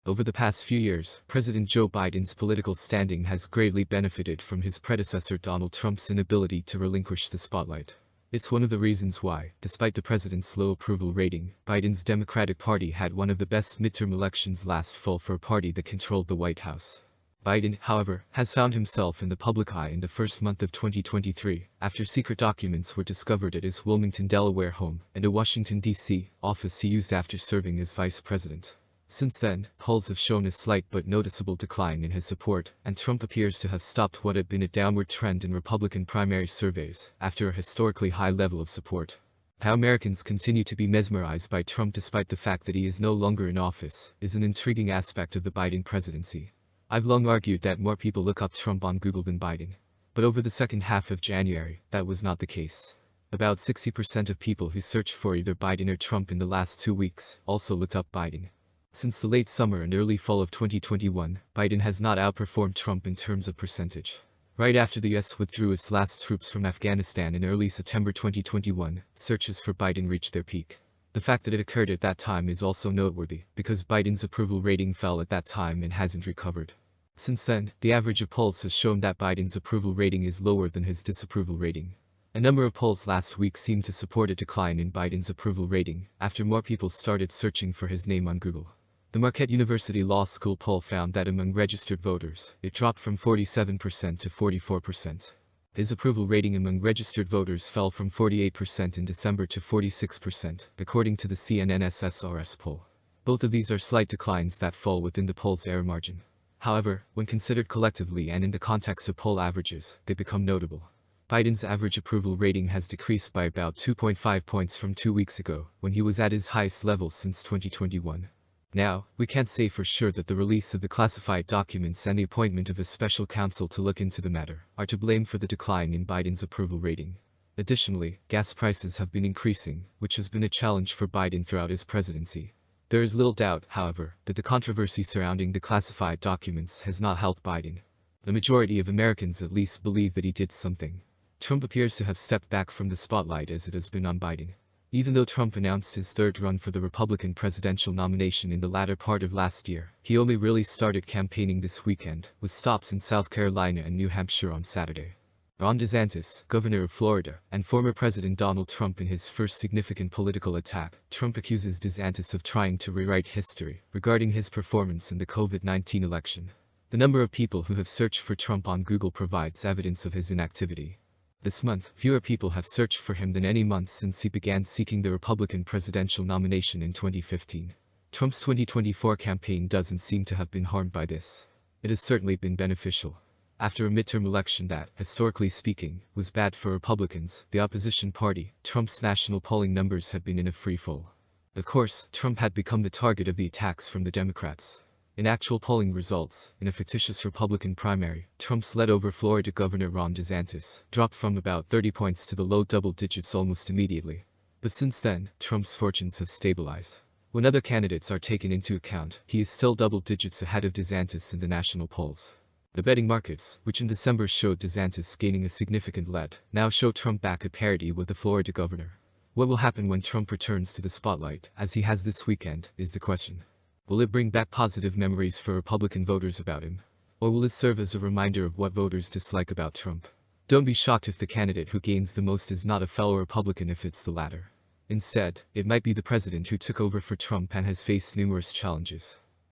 Over the past few years, President Joe Biden's political standing has greatly benefited from his predecessor Donald Trump's inability to relinquish the spotlight. It's one of the reasons why, despite the president's low approval rating, Biden's Democratic Party had one of the best midterm elections last fall for a party that controlled the White House. Biden, however, has found himself in the public eye in the first month of 2023, after secret documents were discovered at his Wilmington, Delaware home and a Washington, D.C. office he used after serving as vice president. Since then, polls have shown a slight but noticeable decline in his support, and Trump appears to have stopped what had been a downward trend in Republican primary surveys, after a historically high level of support. How Americans continue to be mesmerized by Trump despite the fact that he is no longer in office, is an intriguing aspect of the Biden presidency. I've long argued that more people look up Trump on Google than Biden. But over the second half of January, that was not the case. About 60% of people who searched for either Biden or Trump in the last 2 weeks also looked up Biden. Since the late summer and early fall of 2021, Biden has not outperformed Trump in terms of percentage. Right after the US withdrew its last troops from Afghanistan in early September 2021, searches for Biden reached their peak. The fact that it occurred at that time is also noteworthy, because Biden's approval rating fell at that time and hasn't recovered. Since then, the average of polls has shown that Biden's approval rating is lower than his disapproval rating. A number of polls last week seemed to support a decline in Biden's approval rating, after more people started searching for his name on Google. The Marquette University Law School poll found that among registered voters, it dropped from 47% to 44%. His approval rating among registered voters fell from 48% in December to 46%, according to the CNN SSRS poll. Both of these are slight declines that fall within the poll's error margin. However, when considered collectively and in the context of poll averages, they become notable. Biden's average approval rating has decreased by about 2.5 points from 2 weeks ago, when he was at his highest level since 2021. Now, we can't say for sure that the release of the classified documents and the appointment of a special counsel to look into the matter are to blame for the decline in Biden's approval rating. Additionally, gas prices have been increasing, which has been a challenge for Biden throughout his presidency. There is little doubt, however, that the controversy surrounding the classified documents has not helped Biden. The majority of Americans at least believe that he did something. Trump appears to have stepped back from the spotlight as it has been on Biden. Even though Trump announced his third run for the Republican presidential nomination in the latter part of last year, he only really started campaigning this weekend, with stops in South Carolina and New Hampshire on Saturday. Ron DeSantis, governor of Florida, and former President Donald Trump in his first significant political attack, Trump accuses DeSantis of trying to rewrite history regarding his performance in the COVID-19 election. The number of people who have searched for Trump on Google provides evidence of his inactivity. This month, fewer people have searched for him than any month since he began seeking the Republican presidential nomination in 2015. Trump's 2024 campaign doesn't seem to have been harmed by this. It has certainly been beneficial. After a midterm election that, historically speaking, was bad for Republicans, the opposition party, Trump's national polling numbers have been in a free fall. Of course, Trump had become the target of the attacks from the Democrats. In actual polling results, in a fictitious Republican primary, Trump's led over Florida Governor Ron DeSantis dropped from about 30 points to the low double digits almost immediately. But since then, Trump's fortunes have stabilized. When other candidates are taken into account, he is still double digits ahead of DeSantis in the national polls. The betting markets, which in December showed DeSantis gaining a significant lead, now show Trump back at parity with the Florida governor. What will happen when Trump returns to the spotlight, as he has this weekend, is the question. Will it bring back positive memories for Republican voters about him? Or will it serve as a reminder of what voters dislike about Trump? Don't be shocked if the candidate who gains the most is not a fellow Republican if it's the latter. Instead, it might be the president who took over for Trump and has faced numerous challenges.